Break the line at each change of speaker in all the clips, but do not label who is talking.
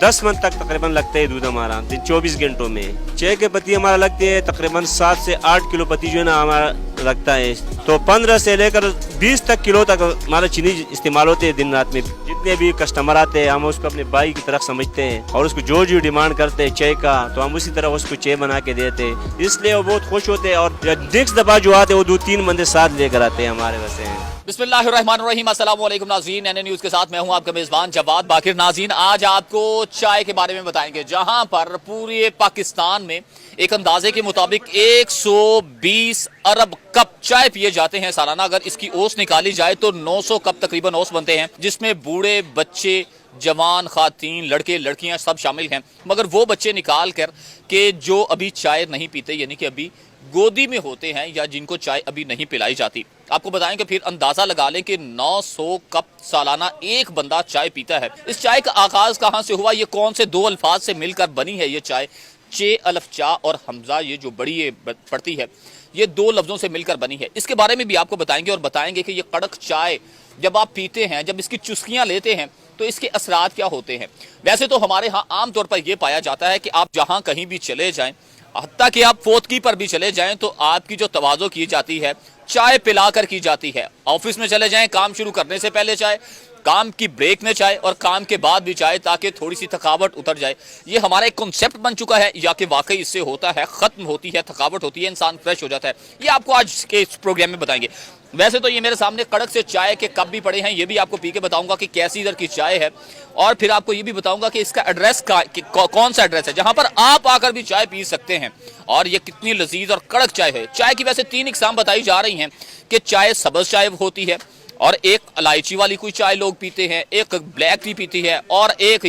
10 मन तक तकरीबन लगता है दूध हमारा 24 घंटों में। चाय के पत्ती हमारा लगती है तकरीबन 7 से 8 किलो पत्ती जो है ना हमारा लगता है। तो 15 से लेकर 20 तक किलो तक हमारा चीनी इस्तेमाल होते हैं दिन रात में। जितने भी कस्टमर आते हैं हम उसको अपने भाई की तरफ समझते हैं और उसको जो डिमांड करते हैं चाय का तो हम उसी तरह उसको चाय बना के देते हैं, इसलिए वो बहुत खुश होते हैं। और नेक्स्ट दफा जो आते हैं वो 2-3 बंदे साथ लेकर आते हैं हमारे वैसे हैं।
बिस्मिल्लाहिर्रहमानिर्रहीम, अस्सलाम वालेकुम नाज़रीन, एनए न्यूज़ के साथ मैं हूं आपका मेज़बान जवाद बाकिर। नाज़रीन, आज आपको चाय के बारे में बताएंगे, जहां पर पूरे पाकिस्तान में एक अंदाजे के मुताबिक 120 अरब कप चाय पिए जाते हैं सालाना। अगर इसकी औस निकाली जाए तो 900 कप तकरीबन औस बनते हैं, जिसमें बूढ़े, बच्चे, जवान, खातीन, लड़के, लड़कियां सब शामिल हैं। मगर वो बच्चे निकाल कर के जो अभी चाय नहीं पीते, यानी कि अभी गोदी में होते हैं या जिनको चाय अभी नहीं पिलाई जाती, आपको बताएं कि फिर अंदाजा लगा लें कि 900 कप सालाना एक बंदा चाय पीता है। इस चाय का आगाज कहां से हुआ, ये कौन से दो अल्फाज से मिलकर बनी है ये चाय? चे अलफ चा और हमजा, ये जो बड़ी ये पड़ती है, ये दो लफ्जों से मिलकर बनी है। इसके बारे में भी आपको बताएंगे और बताएंगे कि ये कड़क चाय जब आप पीते हैं, जब इसकी चुस्कियां लेते हैं तो इसके असरात क्या होते हैं। वैसे तो हमारे यहाँ आमतौर पर यह पाया जाता है कि आप जहां कहीं भी चले जाएं, हत्ता कि आप फोतकी पर भी चले जाएं, तो आपकी जो तवाज़ो की जाती है चाय पिलाकर की जाती है। ऑफिस में चले जाएं, काम शुरू करने से पहले चाय, काम की ब्रेक में चाय और काम के बाद भी चाय, ताकि थोड़ी सी थकावट उतर जाए। ये हमारा एक कॉन्सेप्ट बन चुका है, या कि वाकई इससे होता है, खत्म होती है थकावट, होती है, इंसान फ्रेश हो जाता है। ये आपको आज के इस प्रोग्राम में बताएंगे। वैसे तो ये मेरे सामने कड़क से चाय के कप भी पड़े हैं, ये भी आपको पी के बताऊंगा कि कैसी इधर की चाय है, और फिर आपको ये भी बताऊंगा कि इसका एड्रेस कौन सा एड्रेस है जहां पर आप आकर भी चाय पी सकते हैं, और ये कितनी लजीज और कड़क चाय है। चाय की वैसे 3 इकसाम बताई जा रही हैं कि चाय सब्ज चाय होती है, और एक इलायची वाली कोई चाय लोग पीते हैं, एक ब्लैक टी पीती है, और एक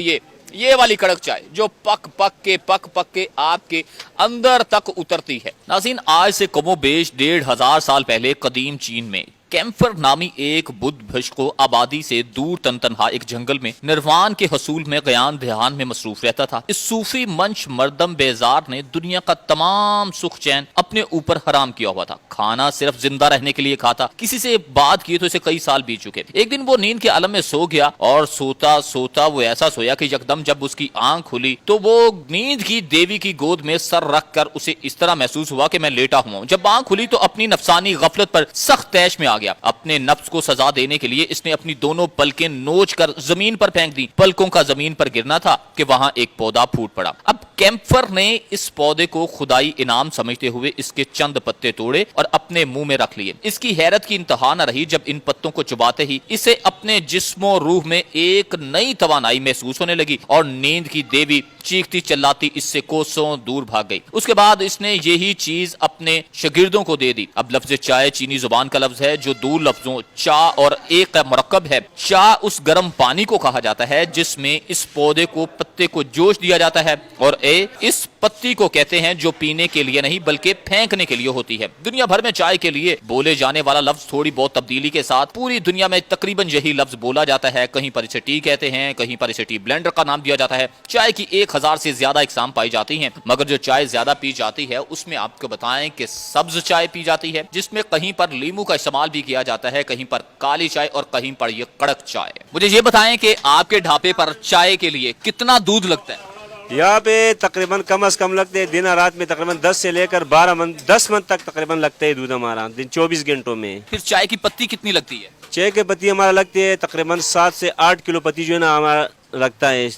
ये वाली कड़क चाय जो पक पक के आपके अंदर तक उतरती है। नाज़रीन, आज से कमोबेश 1500 साल पहले कदीम चीन में कैम्फर नामी एक बुद्ध भिक्षु को आबादी से दूर तनतनहा एक जंगल में निर्वाण के हसूल में ज्ञान ध्यान में मसरूफ रहता था। इस सूफी मंच मर्दम बेजार ने दुनिया का तमाम सुख चैन अपने ऊपर हराम किया हुआ था। खाना सिर्फ जिंदा रहने के लिए खाता। किसी से बात की तो इसे कई साल बीत चुके। एक दिन वो नींद के आलम में सो गया, और सोता सोता वो ऐसा सोया कि यकदम जब उसकी आंख खुली तो वो नींद की देवी की गोद में सर रख कर उसे इस तरह महसूस हुआ कि मैं लेटा हुआ हूं। जब आंख खुली तो अपनी नफसानी गफलत पर सख्त तैश में आ गया। अपने नफ्स को सजा देने के लिए इसने अपनी दोनों पलकें नोच कर जमीन पर फेंक दी। पलकों का जमीन पर गिरना था कि वहां एक पौधा फूट पड़ा। अब कैम्फर ने इस पौधे को खुदाई इनाम समझते हुए इसके चंद पत्ते तोड़े और अपने मुंह में रख लिए। इसकी हैरत की इंतहा न रही जब इन पत्तों को चबाते ही इसे अपने जिस्मो रूह में एक नई तवानाई महसूस होने लगी, और नींद की देवी चीखती चिल्लाती इससे कोसों दूर भाग गई। उसके बाद इसने यही चीज अपने शागिर्दों को दे दी। अब लफ्ज चाय चीनी जुबान का लफ्ज है जो 2 लफ्जों चा और एक का मरकब है। चा उस गर्म पानी को कहा जाता है जिसमें इस पौधे को पत्ते को जोश दिया जाता है, और इस पत्ती को कहते हैं जो पीने के लिए नहीं बल्कि फेंकने के लिए होती है। दुनिया भर में चाय के लिए बोले जाने वाला लफ्ज थोड़ी बहुत तब्दीली के साथ पूरी दुनिया में तकरीबन यही लफ्ज बोला जाता है। कहीं पर इसे टी कहते हैं, कहीं पर इसे टी ब्लेंडर का नाम दिया जाता है। चाय की 1000 से ज्यादा इकसाम पाई जाती हैं, मगर जो चाय ज्यादा पी जाती है उसमें आपको बताएं कि सब्ज चाय पी जाती है, जिसमें कहीं पर लींबू का इस्तेमाल भी किया जाता है, कहीं पर काली चाय और कहीं पर ये कड़क चाय। मुझे ये बताएं कि आपके ढाबे पर चाय के लिए कितना दूध लगता है?
यहाँ पे तकरीबन कम से कम लगते हैं दिन रात में तकरीबन 10 से लेकर 10 मन तक तकरीबन लगता है दूध हमारा 24 घंटों में।
फिर चाय की पत्ती कितनी लगती है?
चाय की पत्ती हमारा लगती है तकरीबन 7 से 8 किलो पत्ती जो है ना हमारा लगता है,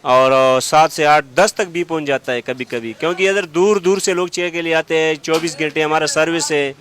और 7 से 8 10 तक भी पहुँच जाता है कभी कभी, क्योंकि इधर दूर दूर से लोग चाय के लिए आते हैं। 24 घंटे हमारा सर्विस है,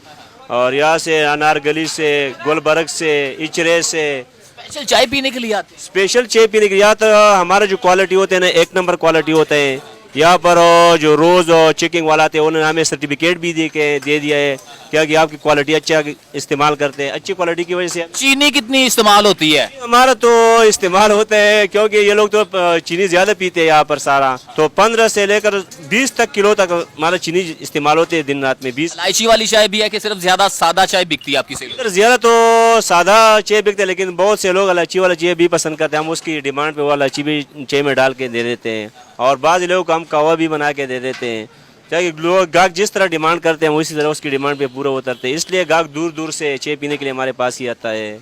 और यहाँ से अनारगली से, गुलबर्ग से, इचरे से
स्पेशल चाय पीने के लिए आते हैं।
स्पेशल चाय पीने के लिए तो हमारा जो क्वालिटी होते हैं ना 1 नंबर क्वालिटी होते हैं। यहाँ पर जो रोज चेकिंग वाला थे उन्होंने हमें सर्टिफिकेट भी दे दिया है क्या कि आपकी क्वालिटी अच्छा इस्तेमाल करते हैं। अच्छी क्वालिटी की वजह से
चीनी कितनी इस्तेमाल होती है?
हमारा तो इस्तेमाल होता है, क्योंकि ये लोग तो चीनी ज्यादा पीते हैं यहाँ पर सारा, तो 15 से लेकर 20 तक किलो तक हमारा चीनी इस्तेमाल होते हैं दिन रात में। 20
इलायची वाली चाय भी है कि सिर्फ ज्यादा सादा चाय बिकती है आपकी सेल?
ज्यादा तो सादा चाय बिकते हैं, लेकिन बहुत से लोग इलायची वाला चाय भी पसंद करते हैं। हम उसकी डिमांड पे वो इलायची भी चाय में डाल के दे देते हैं, और बाद लोग हम कहवा भी बना के दे देते हैं। चाहे लोग गाहक जिस तरह डिमांड करते हैं उसी तरह उसकी डिमांड पे पूरा उतरते हैं, इसलिए गाहक दूर दूर से चाय पीने के लिए हमारे पास ही आता है।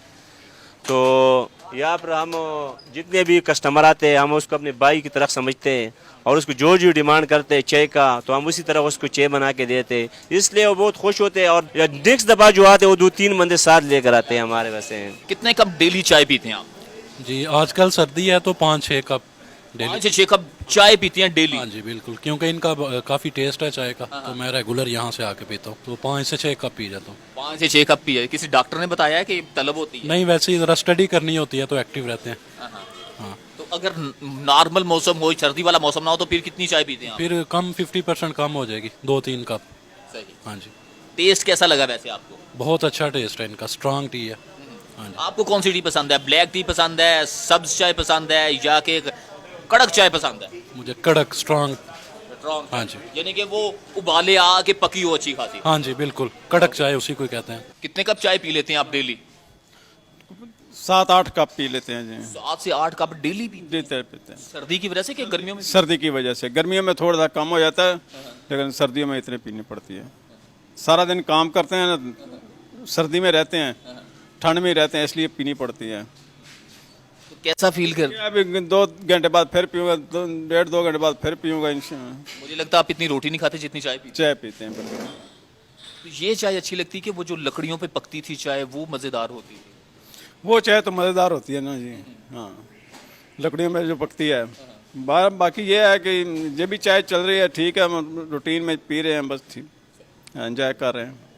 तो यहाँ पर हम जितने भी कस्टमर आते हैं हम उसको अपने भाई की तरफ समझते हैं और उसको जो जो डिमांड करते हैं चाय का तो हम उसी तरह उसको चाय बना के देते हैं, इसलिए वो बहुत खुश होते हैं। और नेक्स्ट दफ़ा जो आते हैं वो 2-3 बंदे साथ लेकर आते हैं हमारे वैसे।
कितने कप डेली चाय पीते हैं आप?
जी आजकल सर्दी है तो 5-6 कप डेली।
5 से 6 कप चाय पीते हैं डेली?
हाँ जी बिल्कुल, क्योंकि इनका काफ़ी टेस्ट है चाय का, तो मैं रेगुलर यहाँ से आके पीता हूँ, तो 5 से 6 कप पी जाता हूँ।
5 से 6 कप पिए? किसी डॉक्टर ने बताया है कि तलब होती है?
नहीं, वैसे ही ज़रा स्टडी करनी होती है तो एक्टिव रहते हैं। हाँ,
तो अगर नॉर्मल मौसम हो, सर्दी वाला मौसम ना हो, तो फिर कितनी चाय पीते हैं आप?
फिर कम 50% कम हो जाएगी, 2-3 कप।
सही।
हाँ जी,
टेस्ट कैसा लगा वैसे आपको?
बहुत अच्छा टेस्ट है इनका, स्ट्रांग टी है। हाँ जी।
आपको कौन सी टी पसंद है? ब्लैक टी पसंद है, सब्ज चाय पसंद है, या कि कड़क चाय पसंद है?
मुझे कड़क स्ट्रांग।
स्ट्रॉन्ग।
हाँ जी।
यानी कि वो उबाले आ के पकी हो अच्छी खासी।
हाँ जी बिल्कुल, कड़क चाय उसी को कहते हैं।
कितने कप चाय पी लेते हैं आप डेली?
7-8 कप पी लेते हैं जी।
7 से 8 कप डेली पी?
पीते हैं।
सर्दी की वजह से कि गर्मियों में?
सर्दी की वजह से, गर्मियों में थोड़ा सा कम हो जाता है, लेकिन सर्दियों में इतने पीनी पड़ती है। सारा दिन काम करते हैं ना, सर्दी में रहते हैं, ठंड में रहते हैं, इसलिए पीनी पड़ती है।
तो कैसा फील कर?
अभी 2 घंटे बाद फिर पीऊँगा, 1.5-2 घंटे बाद फिर पीऊँगा।
मुझे लगता है आप इतनी रोटी नहीं खाते जितनी चाय पीते।
चाय पीते हैं बिल्कुल।
तो ये चाय अच्छी लगती है कि वो जो लकड़ियों पे पकती थी चाय, वो मजेदार होती है?
वो चाय तो मज़ेदार होती है ना जी। हाँ, लकड़ियों में जो पकती है। बाकी ये है कि ये भी चाय चल रही है, ठीक है, हम रूटीन में पी रहे हैं, बस ठीक, एंजॉय कर रहे हैं।